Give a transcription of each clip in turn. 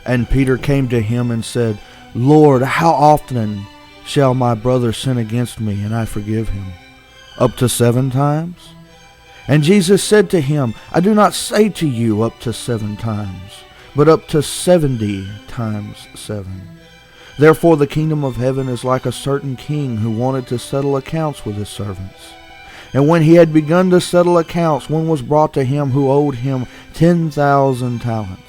And Peter came to him and said, Lord, how often shall my brother sin against me, and I forgive him? Up to 7 times? And Jesus said to him, I do not say to you up to 7 times, but up to 70 times 7. Therefore the kingdom of heaven is like a certain king who wanted to settle accounts with his servants. And when he had begun to settle accounts, one was brought to him who owed him 10,000 talents.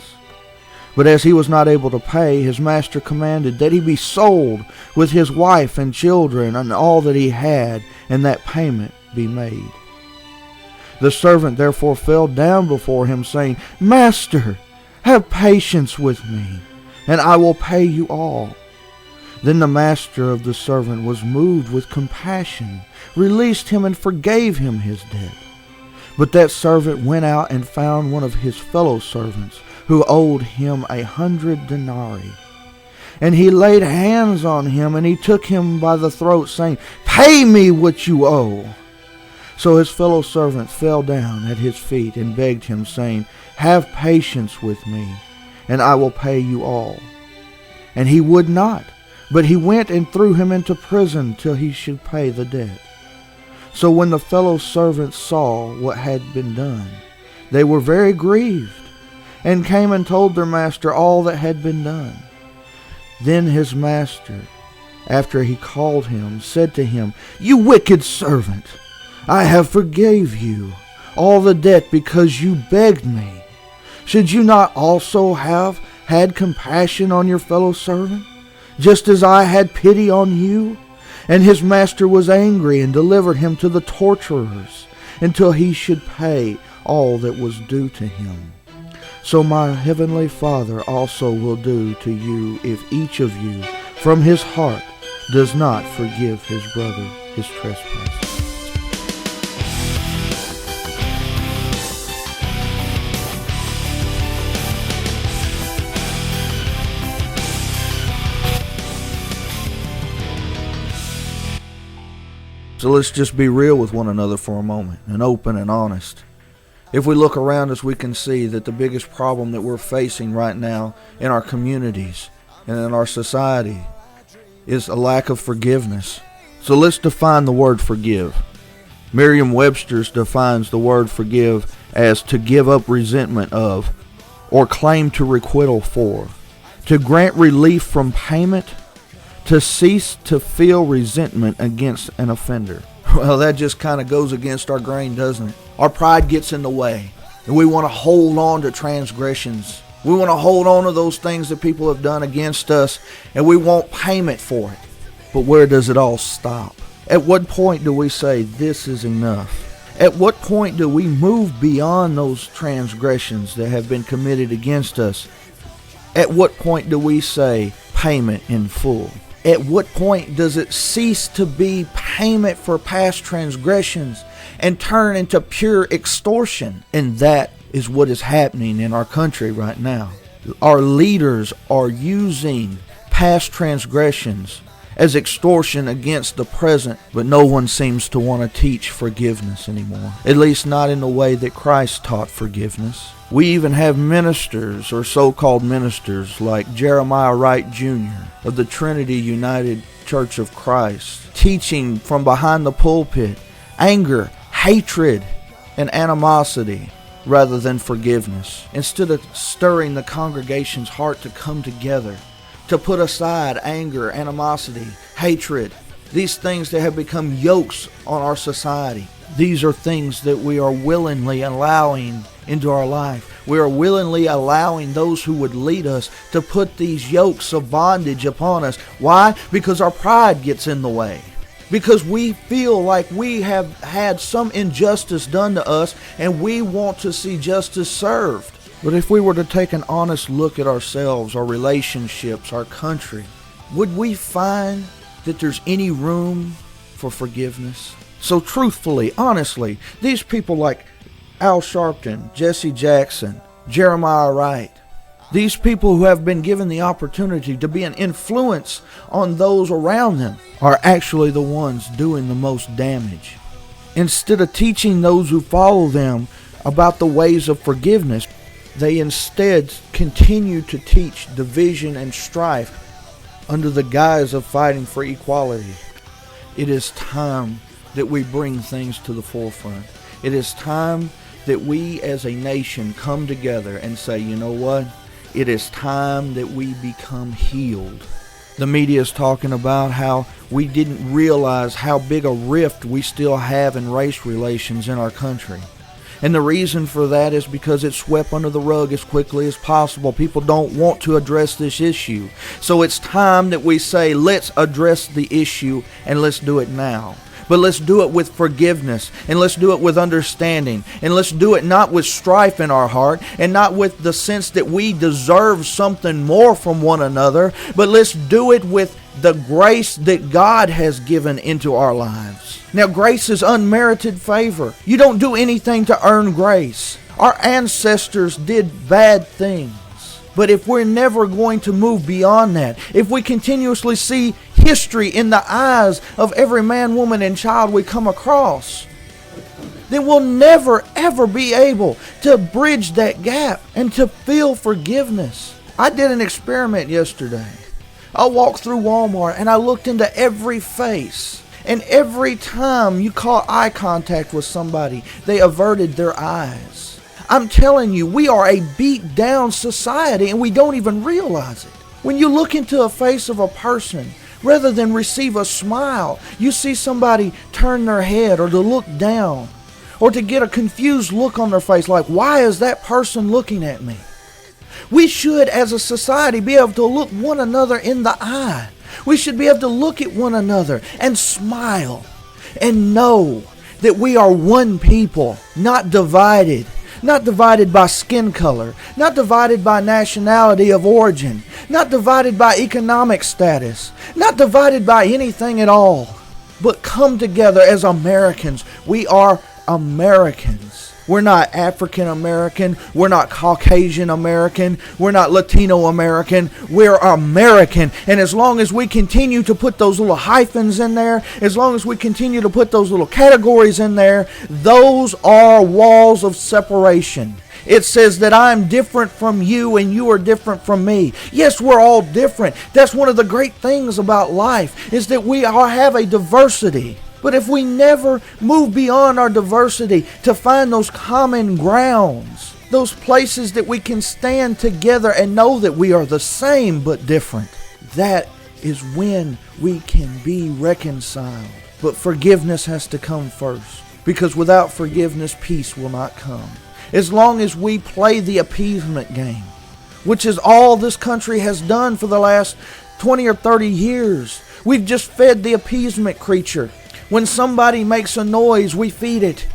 But as he was not able to pay, his master commanded that he be sold with his wife and children and all that he had, and that payment be made. The servant therefore fell down before him, saying, Master, have patience with me, and I will pay you all. Then the master of the servant was moved with compassion, released him, and forgave him his debt. But that servant went out and found one of his fellow servants, who owed him 100 denarii. And he laid hands on him, and he took him by the throat, saying, Pay me what you owe. So his fellow servant fell down at his feet and begged him, saying, Have patience with me, and I will pay you all. And he would not, but he went and threw him into prison till he should pay the debt. So when the fellow servants saw what had been done, they were very grieved, and came and told their master all that had been done. Then his master, after he called him, said to him, You wicked servant, I have forgave you all the debt because you begged me. Should you not also have had compassion on your fellow servant, just as I had pity on you? And his master was angry and delivered him to the torturers until he should pay all that was due to him. So my heavenly Father also will do to you if each of you from his heart does not forgive his brother his trespasses. So let's just be real with one another for a moment, and open and honest. If we look around us, we can see that the biggest problem that we're facing right now in our communities and in our society is a lack of forgiveness. So let's define the word forgive. Merriam-Webster defines the word forgive as to give up resentment of, or claim to requital for, to grant relief from payment, to cease to feel resentment against an offender. Well, that just kind of goes against our grain, doesn't it? Our pride gets in the way, and we want to hold on to transgressions. We want to hold on to those things that people have done against us, and we want payment for it. But where does it all stop? At what point do we say, this is enough? At what point do we move beyond those transgressions that have been committed against us? At what point do we say, payment in full? At what point does it cease to be payment for past transgressions and turn into pure extortion? And that is what is happening in our country right now. Our leaders are using past transgressions as extortion against the present, but no one seems to want to teach forgiveness anymore. At least not in the way that Christ taught forgiveness. We even have ministers, or so-called ministers, like Jeremiah Wright Jr. of the Trinity United Church of Christ, teaching from behind the pulpit anger, hatred, and animosity rather than forgiveness. Instead of stirring the congregation's heart to come together, to put aside anger, animosity, hatred, these things that have become yokes on our society. These are things that we are willingly allowing into our life. We are willingly allowing those who would lead us to put these yokes of bondage upon us. Why? Because our pride gets in the way. Because we feel like we have had some injustice done to us and we want to see justice served. But if we were to take an honest look at ourselves, our relationships, our country, would we find that there's any room for forgiveness? So truthfully, honestly, these people like Al Sharpton, Jesse Jackson, Jeremiah Wright, these people who have been given the opportunity to be an influence on those around them are actually the ones doing the most damage. Instead of teaching those who follow them about the ways of forgiveness, They instead continue to teach division and strife under the guise of fighting for equality. It is time that we bring things to the forefront. It is time that we as a nation come together and say, you know what? It is time that we become healed. The media is talking about how we didn't realize how big a rift we still have in race relations in our country. And the reason for that is because it's swept under the rug as quickly as possible. People don't want to address this issue. So it's time that we say, let's address the issue and let's do it now. But let's do it with forgiveness, and let's do it with understanding, and let's do it not with strife in our heart, and not with the sense that we deserve something more from one another, but let's do it with the grace that God has given into our lives. Now, grace is unmerited favor. You don't do anything to earn grace. Our ancestors did bad things. But if we're never going to move beyond that, if we continuously see history in the eyes of every man, woman, and child we come across, then we'll never, ever be able to bridge that gap and to feel forgiveness. I did an experiment yesterday. I walked through Walmart and I looked into every face. And every time you caught eye contact with somebody, they averted their eyes. I'm telling you, we are a beat down society and we don't even realize it. When you look into a face of a person, rather than receive a smile, you see somebody turn their head or to look down or to get a confused look on their face like, why is that person looking at me? We should, as a society, be able to look one another in the eye. We should be able to look at one another and smile and know that we are one people, not divided. Not divided by skin color, not divided by nationality of origin, not divided by economic status, not divided by anything at all, but come together as Americans. We are Americans. We're not African American, we're not Caucasian American, we're not Latino American, we're American. And as long as we continue to put those little hyphens in there, as long as we continue to put those little categories in there, those are walls of separation. It says that I'm different from you and you are different from me. Yes, we're all different. That's one of the great things about life, is that we all have a diversity. But if we never move beyond our diversity to find those common grounds, those places that we can stand together and know that we are the same but different, that is when we can be reconciled. But forgiveness has to come first, because without forgiveness, peace will not come. As long as we play the appeasement game, which is all this country has done for the last 20 or 30 years, we've just fed the appeasement creature. When somebody makes a noise, we feed it.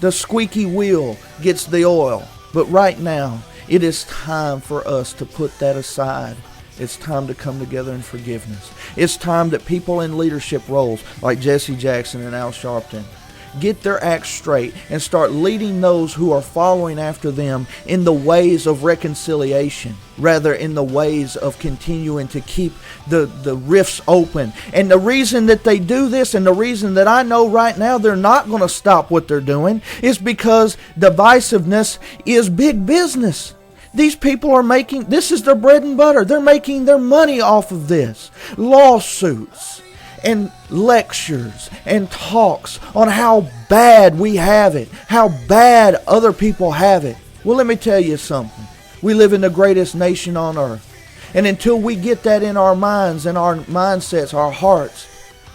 The squeaky wheel gets the oil. But right now, it is time for us to put that aside. It's time to come together in forgiveness. It's time that people in leadership roles like Jesse Jackson and Al Sharpton get their act straight and start leading those who are following after them in the ways of reconciliation, rather in the ways of continuing to keep the rifts open. And the reason that they do this, and the reason that I know right now they're not going to stop what they're doing, is because divisiveness is big business. These people are making, this is their bread and butter. They're making their money off of this. Lawsuits and lectures and talks on how bad we have it, how bad other people have it. Well, let me tell you something. We live in the greatest nation on earth. And until we get that in our minds and our mindsets, our hearts,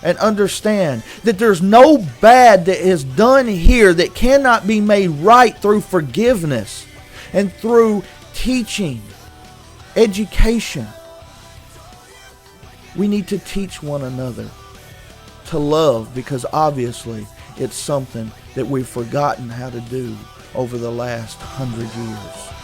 and understand that there's no bad that is done here that cannot be made right through forgiveness and through teaching, education. We need to teach one another to love, because obviously it's something that we've forgotten how to do over the last 100 years.